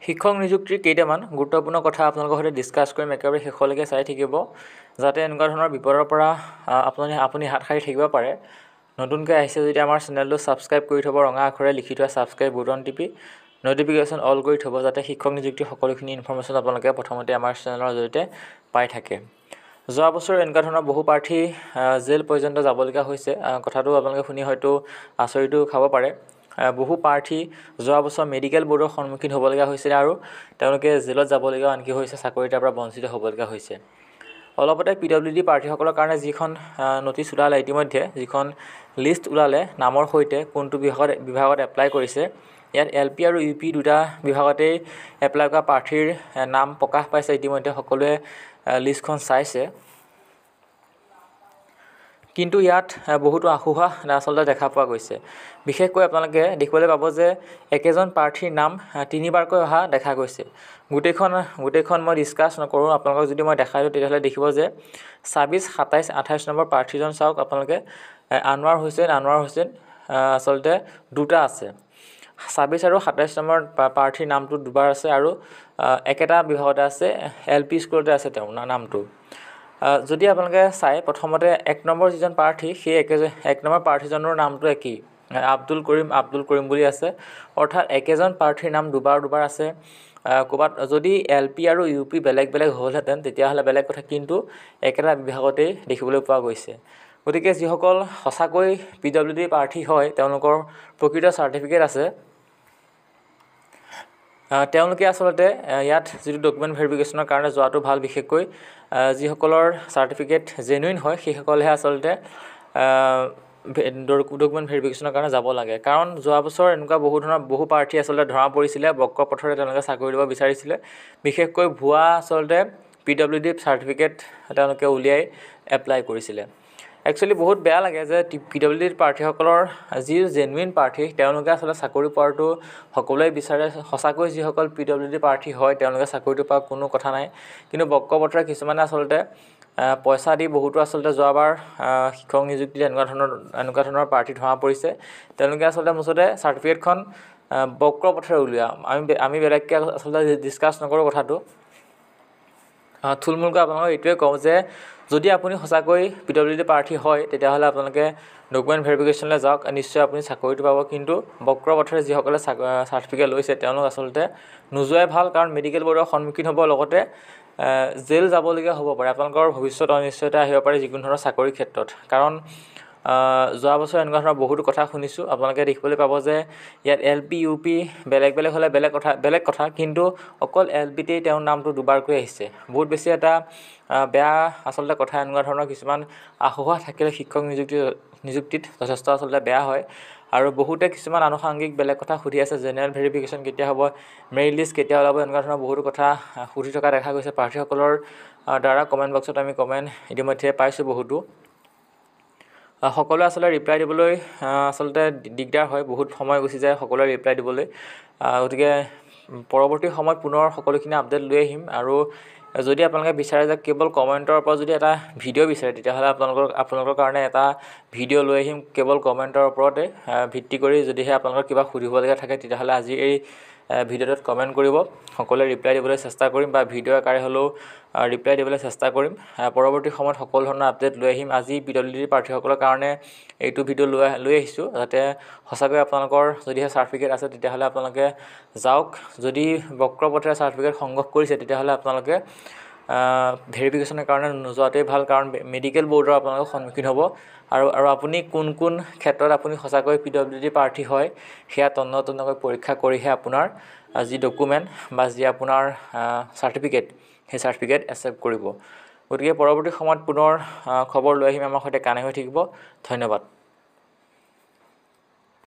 শিক্ষক নিযুক্তিৰ কেইটামান গুৰুত্বপূৰ্ণ কথা আপোনালোকৰ সৈতে ডিছকাছ কৰিম। একেবাৰে শেষলৈকে চাই থাকিব যাতে এনেকুৱা ধৰণৰ বিপদৰ পৰা আপুনি হাত সাৰি থাকিব পাৰে। নতুনকৈ আহিছে যদি আমাৰ চেনেলটো ছাবস্ক্ৰাইব কৰি থ'ব, ৰঙা আখৰে লিখি থোৱা ছাবস্ক্ৰাইব বুটান টিপি ন'টিফিকেশ্যন অল কৰি থ'ব যাতে শিক্ষক নিযুক্তিৰ সকলোখিনি ইনফৰ্মেশ্যন আপোনালোকে প্ৰথমতে আমাৰ চেনেলৰ জৰিয়তে পাই থাকে। যোৱা বছৰ এনেকুৱা ধৰণৰ বহু প্ৰাৰ্থী জেল পৰ্যন্ত যাবলগীয়া হৈছে। কথাটো আপোনালোকে শুনি হয়তো আচৰিতো খাব পাৰে। বহু প্ৰাৰ্থী যোৱা বছৰ মেডিকেল বোৰ্ডৰ সন্মুখীন হ'বলগীয়া হৈছিলে আৰু তেওঁলোকে জেলত যাবলগীয়া আনকি হৈছে, চাকৰি তাৰ পৰা বঞ্চিত হ'বলগীয়া হৈছে। অলপতে PWD প্ৰাৰ্থীসকলৰ কাৰণে যিখন নটিচ ওলালে, ইতিমধ্যে যিখন লিষ্ট ওলালে নামৰ সৈতে কোনটো বিভাগত এপ্লাই কৰিছে, ইয়াত LP আৰু UP দুটা বিভাগতেই এপ্লাই কৰা প্ৰাৰ্থীৰ নাম প্ৰকাশ পাইছে। ইতিমধ্যে সকলোৱে লিষ্টখন চাইছে, কিন্তু ইয়াত বহুতো আশোহা আচলতে দেখা পোৱা গৈছে। বিশেষকৈ আপোনালোকে দেখিবলৈ পাব যে একেজন প্ৰাৰ্থীৰ নাম তিনিবাৰকৈ অহা দেখা গৈছে। গোটেইখন মই ডিছকাছ নকৰোঁ, আপোনালোকক যদি মই দেখাই দিওঁ তেতিয়াহ'লে দেখিব যে 26, 27, 28 নম্বৰ প্ৰাৰ্থীজন চাওক আপোনালোকে। আনোৱাৰ হুছেইন আচলতে দুটা আছে। 26 আৰু 27 নম্বৰ প্ৰাৰ্থীৰ নামটো দুবাৰ আছে আৰু একেটা বিভাগতে আছে, LP স্কুলতে আছে তেওঁৰ নামটো। যদি আপোনালোকে চাই প্ৰথমতে 1 নম্বৰ যিজন প্ৰাৰ্থী, সেই এক নম্বৰ প্ৰাৰ্থীজনৰ নামটো একেই, আব্দুল কৰিম বুলি আছে। অৰ্থাৎ একেজন প্ৰাৰ্থীৰ নাম দুবাৰ আছে। ক'ৰবাত যদি LP আৰু UP বেলেগ হ'লহেঁতেন তেতিয়াহ'লে বেলেগ কথা, কিন্তু একেটা বিভাগতেই দেখিবলৈ পোৱা গৈছে। গতিকে যিসকল সঁচাকৈ PWD প্ৰাৰ্থী হয়, তেওঁলোকৰ প্ৰকৃত চাৰ্টিফিকেট আছে, তেওঁলোকে আচলতে ইয়াত যিটো ডকুমেণ্ট ভেৰিফিকেশ্যনৰ কাৰণে যোৱাটো ভাল। বিশেষকৈ যিসকলৰ চাৰ্টিফিকেট জেনুইন হয় সেইসকলেহে আচলতে ডকুমেণ্ট ভেৰিফিকেশ্যনৰ কাৰণে যাব লাগে। কাৰণ যোৱা বছৰ এনেকুৱা বহু প্ৰাৰ্থী আচলতে ধৰা পৰিছিলে, বক্ৰ পথৰে তেওঁলোকে চাকৰি দিব বিচাৰিছিলে। বিশেষকৈ ভুৱা আচলতে PWD চাৰ্টিফিকেট তেওঁলোকে উলিয়াই এপ্লাই কৰিছিলে। একচুৱেলি বহুত বেয়া লাগে যে PWD প্ৰাৰ্থীসকলৰ যি জেনুইন প্ৰাৰ্থী তেওঁলোকে আচলতে চাকৰি পোৱাটো সকলোৱে বিচাৰে। সঁচাকৈ যিসকল PWD প্ৰাৰ্থী হয় তেওঁলোকে চাকৰিটো পোৱা কোনো কথা নাই, কিন্তু বক্ৰ পথৰে কিছুমানে আচলতে পইচা দি বহুতো আচলতে যোৱাবাৰ শিক্ষক নিযুক্তিত এনেকুৱা ধৰণৰ প্ৰাৰ্থী ধৰা পৰিছে। তেওঁলোকে আচলতে মুঠতে চাৰ্টিফিকেটখন বক্ৰ পথৰে উলিওৱা। আমি বেলেগকৈ আচলতে ডিছকাছ নকৰোঁ কথাটো। থুলমূলকৈ আপোনালোকক এইটোৱে কওঁ যে যদি আপুনি সঁচাকৈ PWD প্ৰাৰ্থী হয় তেতিয়াহ'লে আপোনালোকে ডকুমেণ্ট ভেৰিফিকেশ্যনলৈ যাওক, নিশ্চয় আপুনি চাকৰিটো পাব। কিন্তু বক্ৰ পথৰে যিসকলে চাৰ্টিফিকেট লৈছে তেওঁলোক আচলতে নোযোৱাই ভাল, কাৰণ মেডিকেল বোৰ্ডৰ সন্মুখীন হ'ব, লগতে জেল যাবলগীয়া হ'ব পাৰে। আপোনালোকৰ ভৱিষ্যত অনিশ্চয়তা আহিব পাৰে যিকোনো ধৰণৰ চাকৰিৰ ক্ষেত্ৰত। কাৰণ যোৱা বছৰ এনেকুৱা ধৰণৰ বহুতো কথা শুনিছোঁ। আপোনালোকে দেখিবলৈ পাব যে ইয়াত LP UP বেলেগ হ'লে বেলেগ কথা, কিন্তু অকল LPতেই তেওঁৰ নামটো দুবাৰকৈ আহিছে। বহুত বেছি এটা বেয়া আচলতে কথা। এনেকুৱা ধৰণৰ কিছুমান আশোহা থাকিলে শিক্ষক নিযুক্তিত যথেষ্ট আচলতে বেয়া হয়। আৰু বহুতে কিছুমান আনুষংগিক বেলেগ কথা সুধি আছে, জেনেৰেল ভেৰিফিকেশ্যন কেতিয়া হ'ব, মেৰিট লিষ্ট কেতিয়া ওলাব, এনেকুৱা ধৰণৰ বহুতো কথা সুধি থকা দেখা গৈছে প্ৰাৰ্থীসকলৰ দ্বাৰা। কমেণ্ট বক্সত আমি কমেণ্ট ইতিমধ্যে পাইছোঁ বহুতো। সকলোৱে আচলতে ৰিপ্লাই দিবলৈ আচলতে দিগদাৰ হয়, বহুত সময় গুচি যায় সকলোৱে ৰিপ্লাই দিবলৈ। গতিকে পৰৱৰ্তী সময়ত পুনৰ সকলোখিনি আপডেট লৈ আহিম। আৰু যদি আপোনালোকে বিচাৰে যে কেৱল কমেণ্টৰ ওপৰত যদি এটা ভিডিঅ' বিচাৰে তেতিয়াহ'লে আপোনালোকৰ কাৰণে এটা ভিডিঅ' লৈ আহিম কেৱল কমেণ্টৰ ওপৰতে ভিত্তি কৰি। যদিহে আপোনালোকৰ কিবা সুধিবলগীয়া থাকে তেতিয়াহ'লে আজি এই ভিডিঅ'টোত কমেণ্ট কৰিব, সকলোৱে ৰিপ্লাই দিবলৈ চেষ্টা কৰিম, বা ভিডিঅ' আকাৰে হ'লেও ৰিপ্লাই দিবলৈ চেষ্টা কৰিম। পৰৱৰ্তী সময়ত সকলো ধৰণৰ আপডেট লৈ আহিম। আজি PWD প্ৰাৰ্থীসকলৰ কাৰণে এইটো ভিডিঅ' লৈ আহিছোঁ, যাতে সঁচাকৈ আপোনালোকৰ যদিহে চাৰ্টিফিকেট আছে তেতিয়াহ'লে আপোনালোকে যাওক। যদি বক্ৰ পথেৰে চাৰ্টিফিকেট সংগ্ৰহ কৰিছে তেতিয়াহ'লে আপোনালোকে ভেৰিফিকেশ্যনৰ কাৰণে নোযোৱাটোৱেই ভাল, কাৰণ মেডিকেল বোৰ্ডৰ আপোনালোকে সন্মুখীন হ'ব। আৰু আপুনি কোন ক্ষেত্ৰত আপুনি সঁচাকৈ PWD প্ৰাৰ্থী হয় সেয়া তন্নতন্নকৈ পৰীক্ষা কৰিহে আপোনাৰ যি ডকুমেণ্ট বা যি আপোনাৰ চাৰ্টিফিকেট, সেই চাৰ্টিফিকেট একচেপ্ট কৰিব। গতিকে পৰৱৰ্তী সময়ত পুনৰ খবৰ লৈ আহিম। আমাৰ সৈতে কানেক্ট হৈ থাকিব। ধন্যবাদ।